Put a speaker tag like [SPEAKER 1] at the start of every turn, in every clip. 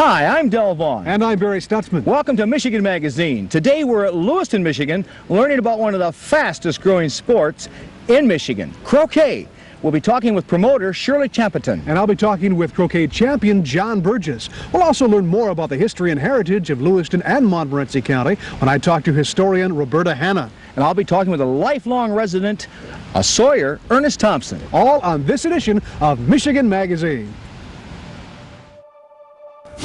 [SPEAKER 1] Hi, I'm Del Vaughn.
[SPEAKER 2] And I'm Barry Stutzman.
[SPEAKER 1] Welcome to Michigan Magazine. Today we're at Lewiston, Michigan, learning about one of the fastest growing sports in Michigan, croquet. We'll be talking with promoter Shirley Chapoton.
[SPEAKER 2] And I'll be talking with croquet champion John Burgess. We'll also learn more about the history and heritage of Lewiston and Montmorency County when I talk to historian Roberta Hanna.
[SPEAKER 1] And I'll be talking with a lifelong resident, a Sawyer, Ernie Thompson.
[SPEAKER 2] All on this edition of Michigan Magazine.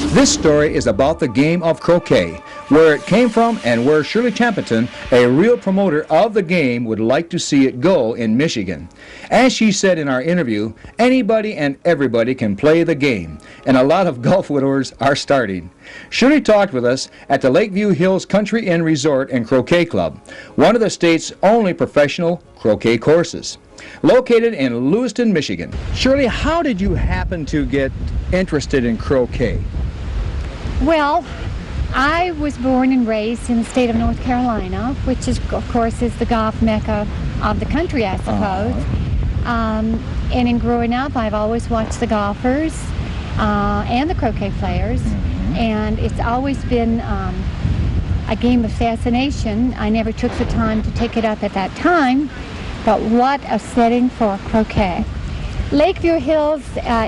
[SPEAKER 1] This story is about the game of croquet, where it came from and where Shirley Chapoton, a real promoter of the game, would like to see it go in Michigan. As she said in our interview, anybody and everybody can play the game, and a lot of golf widowers are starting. Shirley talked with us at the Lakeview Hills Country Inn Resort and Croquet Club, one of the state's only professional croquet courses, located in Lewiston, Michigan. Shirley, how did you happen to get interested in croquet?
[SPEAKER 3] Well, I was born and raised in the state of North Carolina, which is, of course, is the golf mecca of the country, I suppose. And in growing up, I've always watched the golfers and the croquet players, and it's always been a game of fascination. I never took the time to take it up at that time, but what a setting for croquet. Lakeview Hills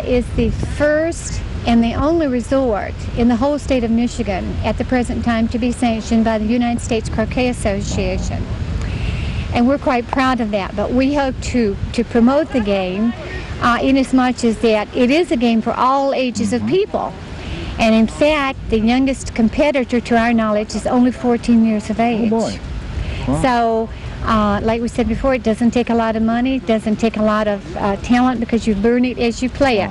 [SPEAKER 3] is the first and the only resort in the whole state of Michigan at the present time to be sanctioned by the United States Croquet Association. And we're quite proud of that, but we hope to promote the game inasmuch as that it is a game for all ages of people. And in fact, the youngest competitor to our knowledge is only 14 years of age.
[SPEAKER 1] Oh boy. Wow.
[SPEAKER 3] So, like we said before, it doesn't take a lot of money, it doesn't take a lot of talent, because you learn it as you play it.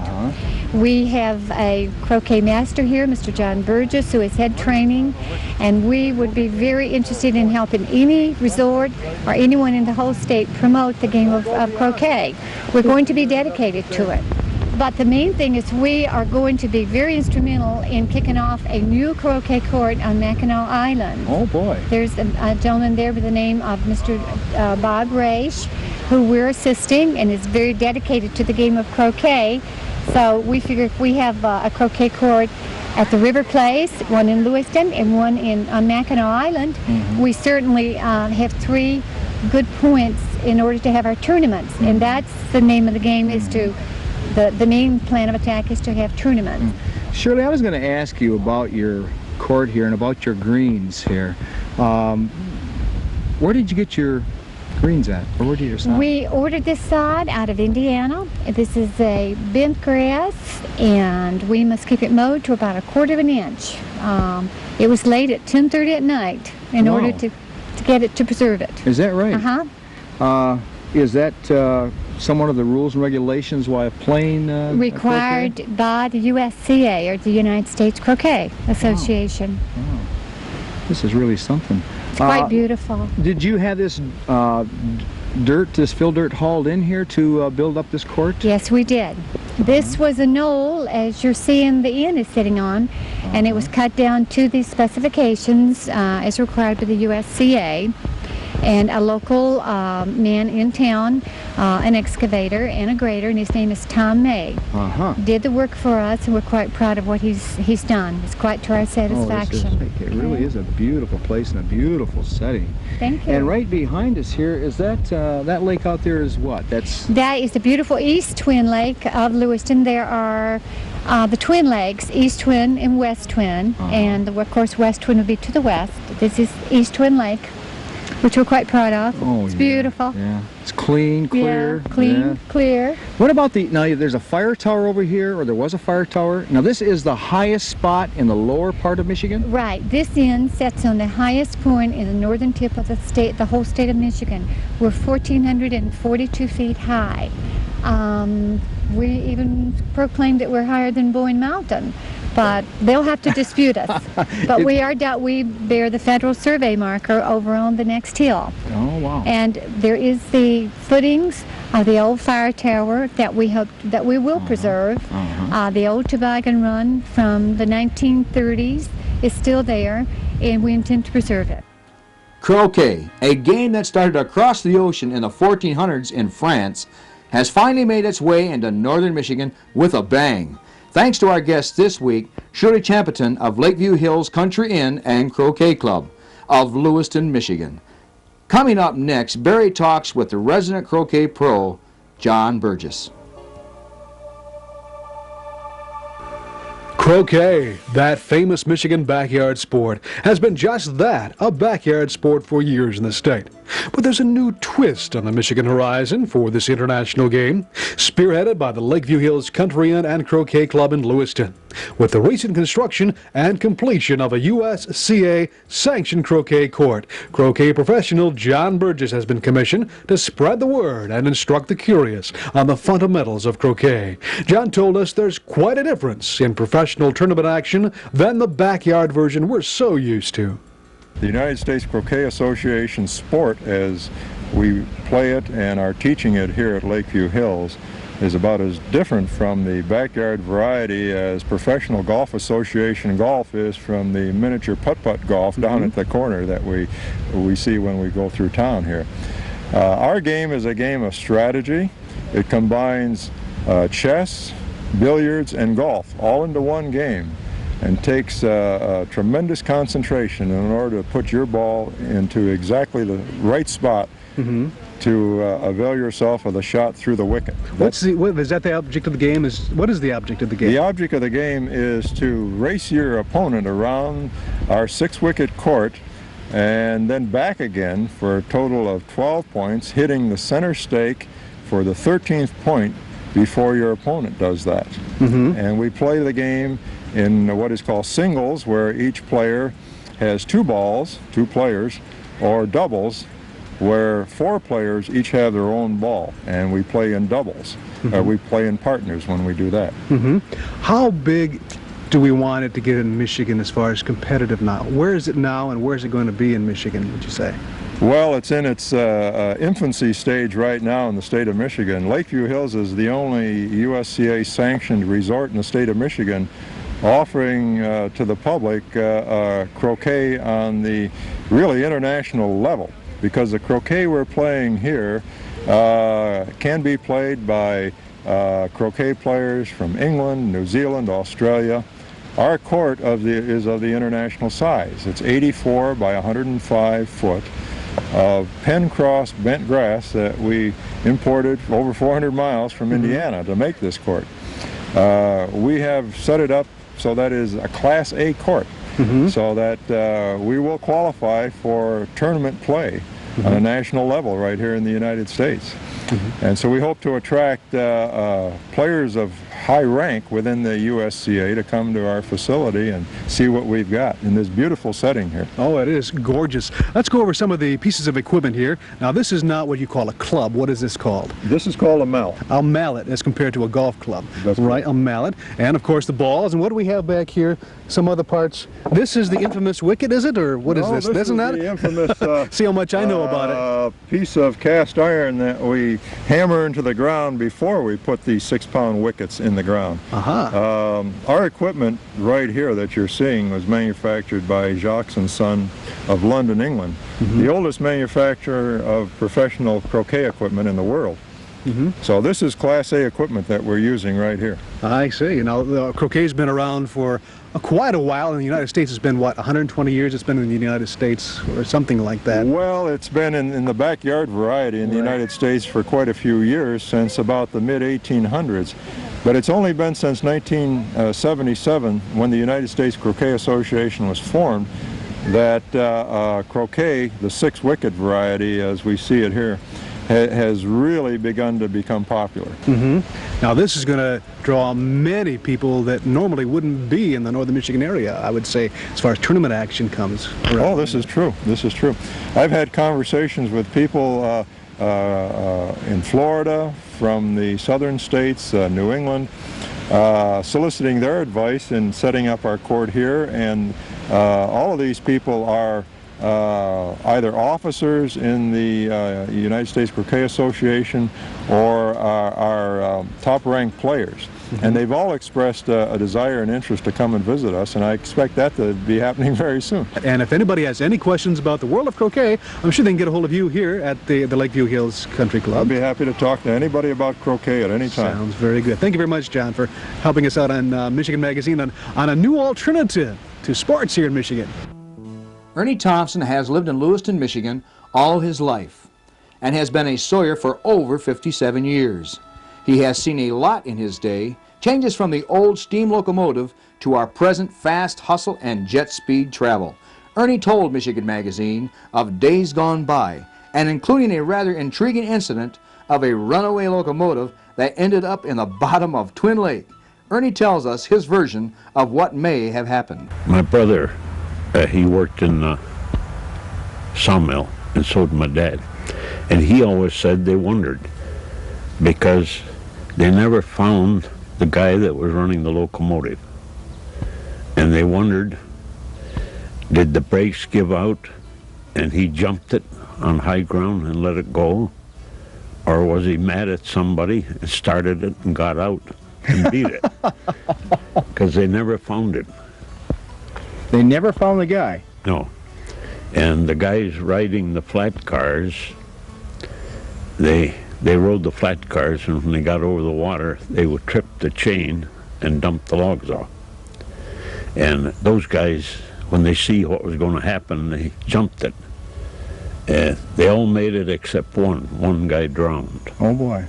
[SPEAKER 3] We have a croquet master here, Mr. John Burgess, who is head training, and we would be very interested in helping any resort or anyone in the whole state promote the game of croquet. We're going to be dedicated to it. But the main thing is we are going to be very instrumental in kicking off a new croquet court on Mackinac Island.
[SPEAKER 1] Oh boy.
[SPEAKER 3] There's a gentleman there by the name of Mr. Bob Raish, who we're assisting and is very dedicated to the game of croquet. So we figure if we have a croquet court at the River Place, one in Lewiston and one on Mackinac Island, we certainly have three good points in order to have our tournaments. And that's the name of the game, is to, the main plan of attack is to have tournaments.
[SPEAKER 1] Shirley, I was going to ask you about your court here and about your greens here. Where did you get your greens at? Or where did you sod?
[SPEAKER 3] We ordered this sod out of Indiana. This is a bent grass, and we must keep it mowed to about 1/4 inch. It was laid at 10:30 at night in order to get it, to preserve it.
[SPEAKER 1] Is that right? Is that somewhat of the rules and regulations why a plane
[SPEAKER 3] required by the USCA, or the United States Croquet Association?
[SPEAKER 1] Wow. This is really something.
[SPEAKER 3] It's quite beautiful.
[SPEAKER 1] Did you have this this fill dirt hauled in here to build up this court?
[SPEAKER 3] Yes, we did. This was a knoll, as you're seeing the inn is sitting on, and it was cut down to the specifications as required by the USCA. And a local man in town, an excavator and a grader, and his name is Tom May, did the work for us, and we're quite proud of what he's done. It's quite to our satisfaction.
[SPEAKER 1] It really is a beautiful place and a beautiful setting.
[SPEAKER 3] Thank you.
[SPEAKER 1] And right behind us here is that lake out there is what?
[SPEAKER 3] That is the beautiful East Twin Lake of Lewiston. There are the Twin Lakes, East Twin and West Twin, and of course West Twin would be to the west. This is East Twin Lake, which we're quite proud of.
[SPEAKER 1] Oh,
[SPEAKER 3] it's beautiful.
[SPEAKER 1] Yeah, it's clean, clear.
[SPEAKER 3] Yeah, clean, clear.
[SPEAKER 1] What about now there's a fire tower over here, or there was a fire tower. Now this is the highest spot in the lower part of Michigan?
[SPEAKER 3] Right. This inn sits on the highest point in the northern tip of the state, the whole state of Michigan. We're 1,442 feet high. We even proclaimed that we're higher than Boyne Mountain, but they'll have to dispute us. But we bear the federal survey marker over on the next hill.
[SPEAKER 1] Oh wow!
[SPEAKER 3] And there is the footings of the old fire tower that we will preserve. The old toboggan run from the 1930s is still there, and we intend to preserve it.
[SPEAKER 1] Croquet, a game that started across the ocean in the 1400s in France, has finally made its way into northern Michigan with a bang. Thanks to our guest this week, Shirley Chapoton of Lakeview Hills Country Inn and Croquet Club of Lewiston, Michigan. Coming up next, Barry talks with the resident croquet pro, John Burgess.
[SPEAKER 2] Croquet, that famous Michigan backyard sport, has been just that, a backyard sport for years in the state. But there's a new twist on the Michigan horizon for this international game, spearheaded by the Lakeview Hills Country Inn and Croquet Club in Lewiston. With the recent construction and completion of a USCA-sanctioned croquet court, croquet professional John Burgess has been commissioned to spread the word and instruct the curious on the fundamentals of croquet. John told us there's quite a difference in professional tournament action than the backyard version we're so used to.
[SPEAKER 4] The United States Croquet Association sport, as we play it and are teaching it here at Lakeview Hills, is about as different from the backyard variety as Professional Golf Association golf is from the miniature putt-putt golf down at the corner that we see when we go through town here. Our game is a game of strategy. It combines chess, billiards, and golf all into one game, and takes a tremendous concentration in order to put your ball into exactly the right spot to avail yourself of the shot through the wicket.
[SPEAKER 2] Is that the object of the game? What is the object of the game?
[SPEAKER 4] The object of the game is to race your opponent around our 6-wicket court and then back again for a total of 12 points, hitting the center stake for the 13th point before your opponent does that. And we play the game in what is called singles, where each player has 2 balls, 2 players, or doubles, where 4 players each have their own ball, and we play in doubles. We play in partners when we do that.
[SPEAKER 2] How big do we want it to get in Michigan as far as competitive now? Where is it now, and where is it going to be in Michigan, would you say?
[SPEAKER 4] Well, it's in its infancy stage right now in the state of Michigan. Lakeview Hills is the only USCA-sanctioned resort in the state of Michigan offering to the public croquet on the really international level, because the croquet we're playing here can be played by croquet players from England, New Zealand, Australia. Our court is of the international size. It's 84 by 105 foot of pen-cross bent grass that we imported over 400 miles from Indiana to make this court. We have set it up so that is a Class A court, so that we will qualify for tournament play on a national level right here in the United States. And so we hope to attract players of high rank within the USCA to come to our facility and see what we've got in this beautiful setting here.
[SPEAKER 2] Oh, it is gorgeous. Let's go over some of the pieces of equipment here. Now, this is not what you call a club. What is this called?
[SPEAKER 4] This is called a mallet.
[SPEAKER 2] A mallet, as compared to a golf club.
[SPEAKER 4] That's
[SPEAKER 2] right, a mallet. And, of course, the balls. And what do we have back here? Some other parts. This is the infamous wicket, is it? Or what is this?
[SPEAKER 4] This
[SPEAKER 2] Isn't
[SPEAKER 4] is
[SPEAKER 2] that
[SPEAKER 4] the infamous
[SPEAKER 2] see how much I know about it.
[SPEAKER 4] Piece of cast iron that we hammer into the ground before we put these 6-pound wickets in the ground. Our equipment right here that you're seeing was manufactured by Jacques & Son of London, England, the oldest manufacturer of professional croquet equipment in the world. So this is Class A equipment that we're using right here.
[SPEAKER 2] I see. Now, the croquet's been around for quite a while. In the United States, it's been, what, 120 years it's been in the United States, or something like that?
[SPEAKER 4] Well, it's been in the backyard variety in the United States for quite a few years, since about the mid-1800s. But it's only been since 1977, when the United States Croquet Association was formed, that croquet, the 6-wicket variety as we see it here, has really begun to become popular.
[SPEAKER 2] Now, this is going to draw many people that normally wouldn't be in the northern Michigan area, I would say, as far as tournament action comes.
[SPEAKER 4] Oh, this is true. This is true. I've had conversations with people in Florida, from the southern states, New England, soliciting their advice in setting up our court here, and all of these people are either officers in the United States Croquet Association or are top-ranked players. and they've all expressed a desire and interest to come and visit us, and I expect that to be happening very soon.
[SPEAKER 2] And if anybody has any questions about the world of croquet, I'm sure they can get a hold of you here at the Lakeview Hills Country Club.
[SPEAKER 4] I'd be happy to talk to anybody about croquet at any time.
[SPEAKER 2] Sounds very good. Thank you very much, John, for helping us out on Michigan Magazine on a new alternative to sports here in Michigan.
[SPEAKER 1] Ernie Thompson has lived in Lewiston, Michigan all his life and has been a Sawyer for over 57 years. He has seen a lot in his day, changes from the old steam locomotive to our present fast hustle and jet speed travel. Ernie told Michigan Magazine of days gone by, and including a rather intriguing incident of a runaway locomotive that ended up in the bottom of Twin Lake. Ernie tells us his version of what may have happened.
[SPEAKER 5] My brother, he worked in the sawmill, and so did my dad. And he always said they wondered because they never found the guy that was running the locomotive. And they wondered, did the brakes give out and he jumped it on high ground and let it go? Or was he mad at somebody and started it and got out and beat it? Because they never found it.
[SPEAKER 1] They never found the guy.
[SPEAKER 5] No. And the guys riding the flat cars, they rode the flat cars, and when they got over the water, they would trip the chain and dump the logs off. And those guys, when they see what was going to happen, they jumped it. They all made it except one. One guy drowned.
[SPEAKER 1] Oh boy.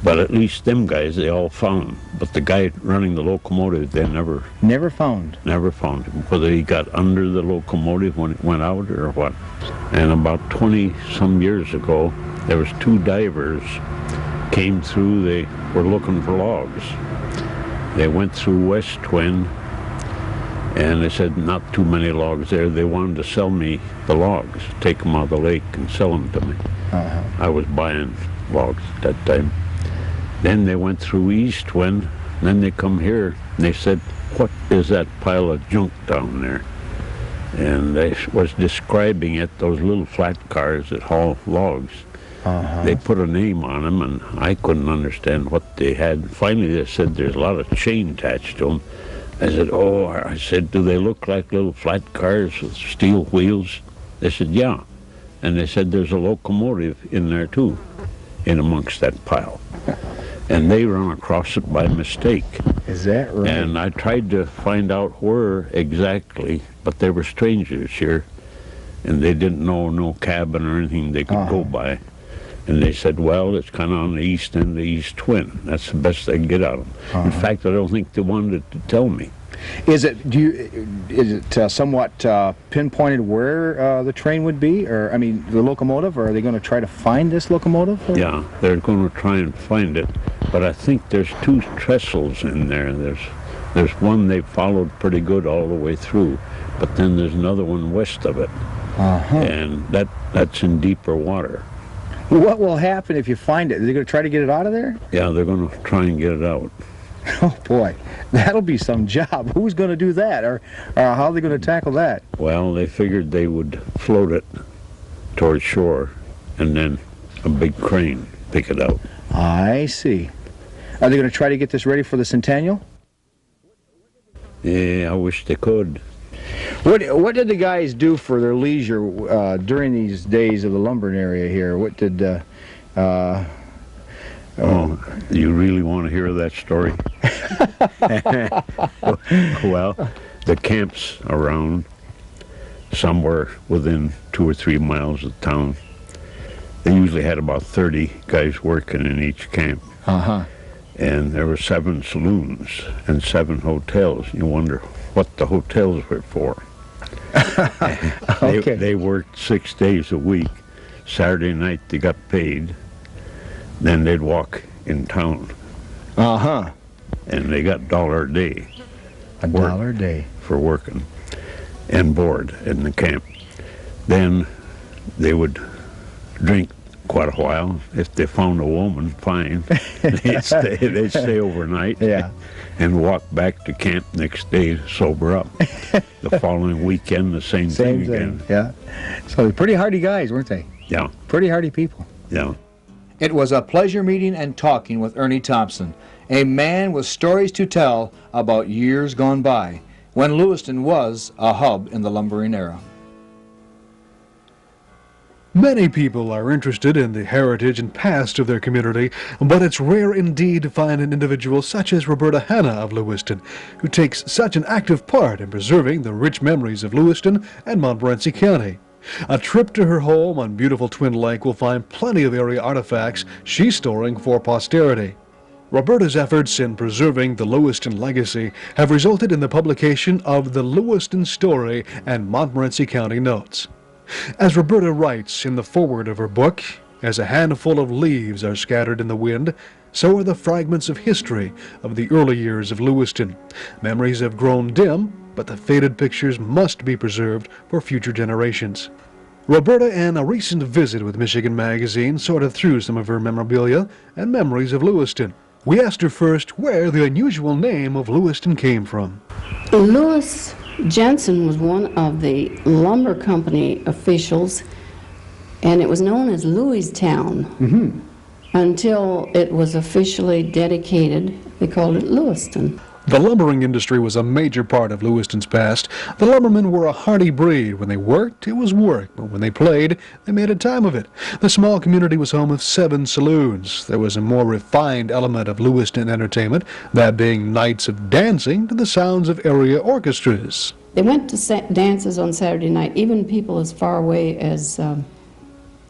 [SPEAKER 5] But at least them guys, they all found. But the guy running the locomotive, they never
[SPEAKER 1] found.
[SPEAKER 5] Never found him. Whether he got under the locomotive when it went out or what. And about 20-some years ago, there was 2 divers came through. They were looking for logs. They went through West Twin, and they said not too many logs there. They wanted to sell me the logs, take them out of the lake and sell them to me. I was buying logs at that time. Then they went through East Twin, then they come here, and they said, what is that pile of junk down there? And they was describing it, those little flat cars that haul logs. They put a name on them, and I couldn't understand what they had. Finally, they said there's a lot of chain attached to them. I said, do they look like little flat cars with steel wheels? They said, yeah. And they said there's a locomotive in there, too, in amongst that pile. And they run across it by mistake.
[SPEAKER 1] Is that right?
[SPEAKER 5] And I tried to find out where exactly, but they were strangers here, and they didn't know no cabin or anything they could go by. And they said, well, it's kind of on the east end of the East Twin. That's the best they can get out of them. In fact, I don't think they wanted to tell me.
[SPEAKER 1] Is it somewhat pinpointed where the train would be, or I mean the locomotive, or are they going to try to find this locomotive? Or?
[SPEAKER 5] Yeah, they're going to try and find it, but I think there's 2 trestles in there. There's one they followed pretty good all the way through, but then there's another one west of it, and that's in deeper water.
[SPEAKER 1] What will happen if you find it? Are they going to try to get it out of there?
[SPEAKER 5] Yeah, they're going to try and get it out.
[SPEAKER 1] Oh boy, that'll be some job. Who's going to do that, or how are they going to tackle that?
[SPEAKER 5] Well, they figured they would float it towards shore, and then a big crane pick it out.
[SPEAKER 1] I see. Are they going to try to get this ready for the centennial?
[SPEAKER 5] Yeah, I wish they could.
[SPEAKER 1] What did the guys do for their leisure during these days of the lumbering area here? What did
[SPEAKER 5] you really want to hear that story? Well, the camps around, somewhere within 2 or 3 miles of town, they usually had about 30 guys working in each camp. And there were 7 saloons and 7 hotels. You wonder what the hotels were for. They worked 6 days a week. Saturday night they got paid. Then they'd walk in town. And they got $1 a day.
[SPEAKER 1] $1 a day.
[SPEAKER 5] For working and board in the camp. Then they would drink quite a while. If they found a woman, fine. They'd stay overnight.
[SPEAKER 1] Yeah.
[SPEAKER 5] And walk back to camp next day, sober up. The following weekend, the same thing again.
[SPEAKER 1] Yeah. So they're pretty hardy guys, weren't they?
[SPEAKER 5] Yeah.
[SPEAKER 1] Pretty hardy people.
[SPEAKER 5] Yeah.
[SPEAKER 1] It was a pleasure meeting and talking with Ernie Thompson, a man with stories to tell about years gone by, when Lewiston was a hub in the lumbering era.
[SPEAKER 2] Many people are interested in the heritage and past of their community, but it's rare indeed to find an individual such as Roberta Hanna of Lewiston, who takes such an active part in preserving the rich memories of Lewiston and Montmorency County. A trip to her home on beautiful Twin Lake will find plenty of area artifacts she's storing for posterity. Roberta's efforts in preserving the Lewiston legacy have resulted in the publication of the Lewiston Story and Montmorency County Notes. As Roberta writes in the foreword of her book, as a handful of leaves are scattered in the wind, so are the fragments of history of the early years of Lewiston. Memories have grown dim, but the faded pictures must be preserved for future generations. Roberta, in a recent visit with Michigan Magazine, sorted through some of her memorabilia and memories of Lewiston. We asked her first where the unusual name of Lewiston came from.
[SPEAKER 6] Lewis Jensen was one of the lumber company officials, and it was known as Lewistown until it was officially dedicated. They called it Lewiston.
[SPEAKER 2] The lumbering industry was a major part of Lewiston's past. The lumbermen were a hardy breed. When they worked, it was work, but when they played, they made a time of it. The small community was home of 7 saloons. There was a more refined element of Lewiston entertainment, that being nights of dancing to the sounds of area orchestras.
[SPEAKER 6] They went to dances on Saturday night. Even people as far away as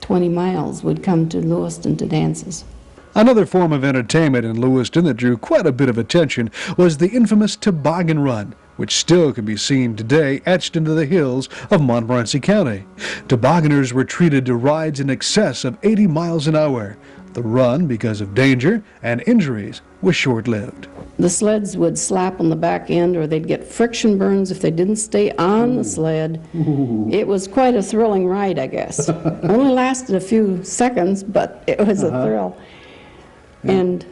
[SPEAKER 6] 20 miles would come to Lewiston to dances.
[SPEAKER 2] Another form of entertainment in Lewiston that drew quite a bit of attention was the infamous toboggan run, which still can be seen today etched into the hills of Montmorency County. Tobogganers were treated to rides in excess of 80 miles an hour. The run, because of danger and injuries, was short-lived.
[SPEAKER 6] The sleds would slap on the back end, or they'd get friction burns if they didn't stay on the sled. It was quite a thrilling ride, I guess. Only lasted a few seconds, but it was a thrill. And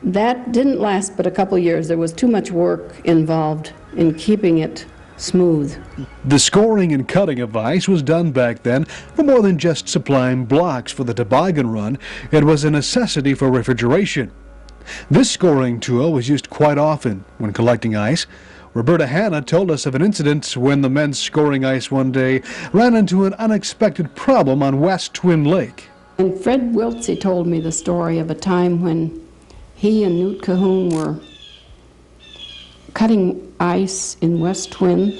[SPEAKER 6] that didn't last but a couple years. There was too much work involved in keeping it smooth.
[SPEAKER 2] The scoring and cutting of ice was done back then for more than just supplying blocks for the toboggan run. It was a necessity for refrigeration. This scoring tool was used quite often when collecting ice. Roberta Hanna told us of an incident when the men scoring ice one day ran into an unexpected problem on West Twin Lake.
[SPEAKER 6] And Fred Wiltsey told me the story of a time when he and Newt Cahoon were cutting ice in West Twin,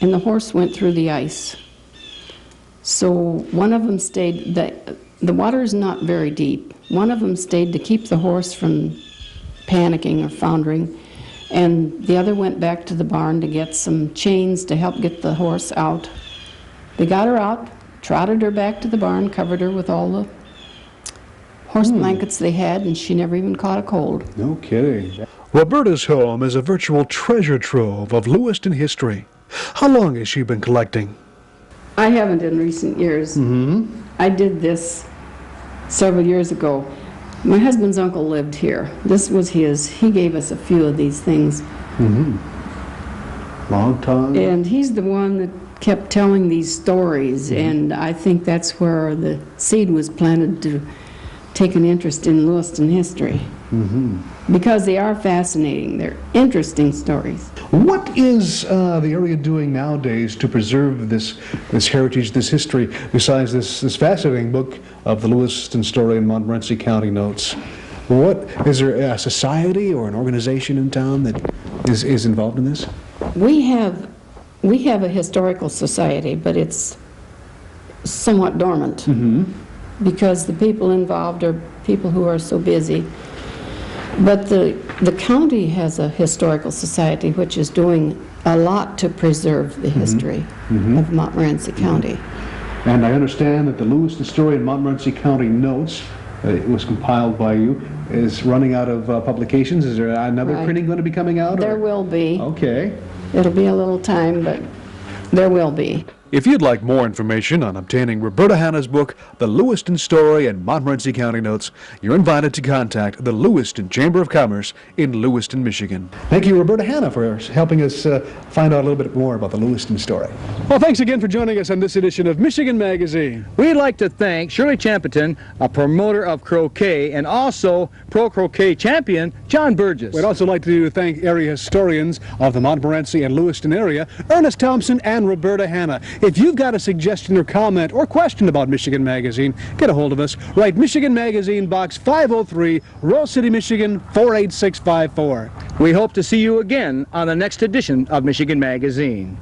[SPEAKER 6] and the horse went through the ice. So one of them stayed, the water is not very deep. One of them stayed to keep the horse from panicking or foundering, and the other went back to the barn to get some chains to help get the horse out. They got her out, trotted her back to the barn, covered her with all the horse blankets they had, and she never even caught a cold.
[SPEAKER 2] No kidding. Roberta's home is a virtual treasure trove of Lewiston history. How long has she been collecting?
[SPEAKER 6] I haven't in recent years. I did this several years ago. My husband's uncle lived here. This was his. He gave us a few of these things.
[SPEAKER 2] Long time.
[SPEAKER 6] And he's the one that kept telling these stories, and I think that's where the seed was planted to take an interest in Lewiston history. Because they are fascinating. They're interesting stories.
[SPEAKER 2] What is the area doing nowadays to preserve this heritage, this history, besides this fascinating book of the Lewiston Story and Montmorency County Notes? What is there a society or an organization in town that is involved in this?
[SPEAKER 6] We have a historical society, but it's somewhat dormant because the people involved are people who are so busy. But the county has a historical society which is doing a lot to preserve the history of Montmorency County.
[SPEAKER 2] And I understand that the Lewiston Story and Montmorency County Notes, it was compiled by you, is running out of publications. Is there another printing going to be coming out?
[SPEAKER 6] There will be.
[SPEAKER 2] Okay.
[SPEAKER 6] It'll be a little time, but there will be.
[SPEAKER 2] If you'd like more information on obtaining Roberta Hannah's book, The Lewiston Story and Montmorency County Notes, you're invited to contact the Lewiston Chamber of Commerce in Lewiston, Michigan. Thank you, Roberta Hannah, for helping us find out a little bit more about the Lewiston story. Well, thanks again for joining us on this edition of Michigan Magazine.
[SPEAKER 1] We'd like to thank Shirley Chapoton, a promoter of croquet, and also pro croquet champion John Burgess.
[SPEAKER 2] We'd also like to thank area historians of the Montmorency and Lewiston area, Ernie Thompson and Roberta Hanna. If you've got a suggestion or comment or question about Michigan Magazine, get a hold of us. Write Michigan Magazine, Box 503, Rose City, Michigan, 48654.
[SPEAKER 1] We hope to see you again on the next edition of Michigan Magazine.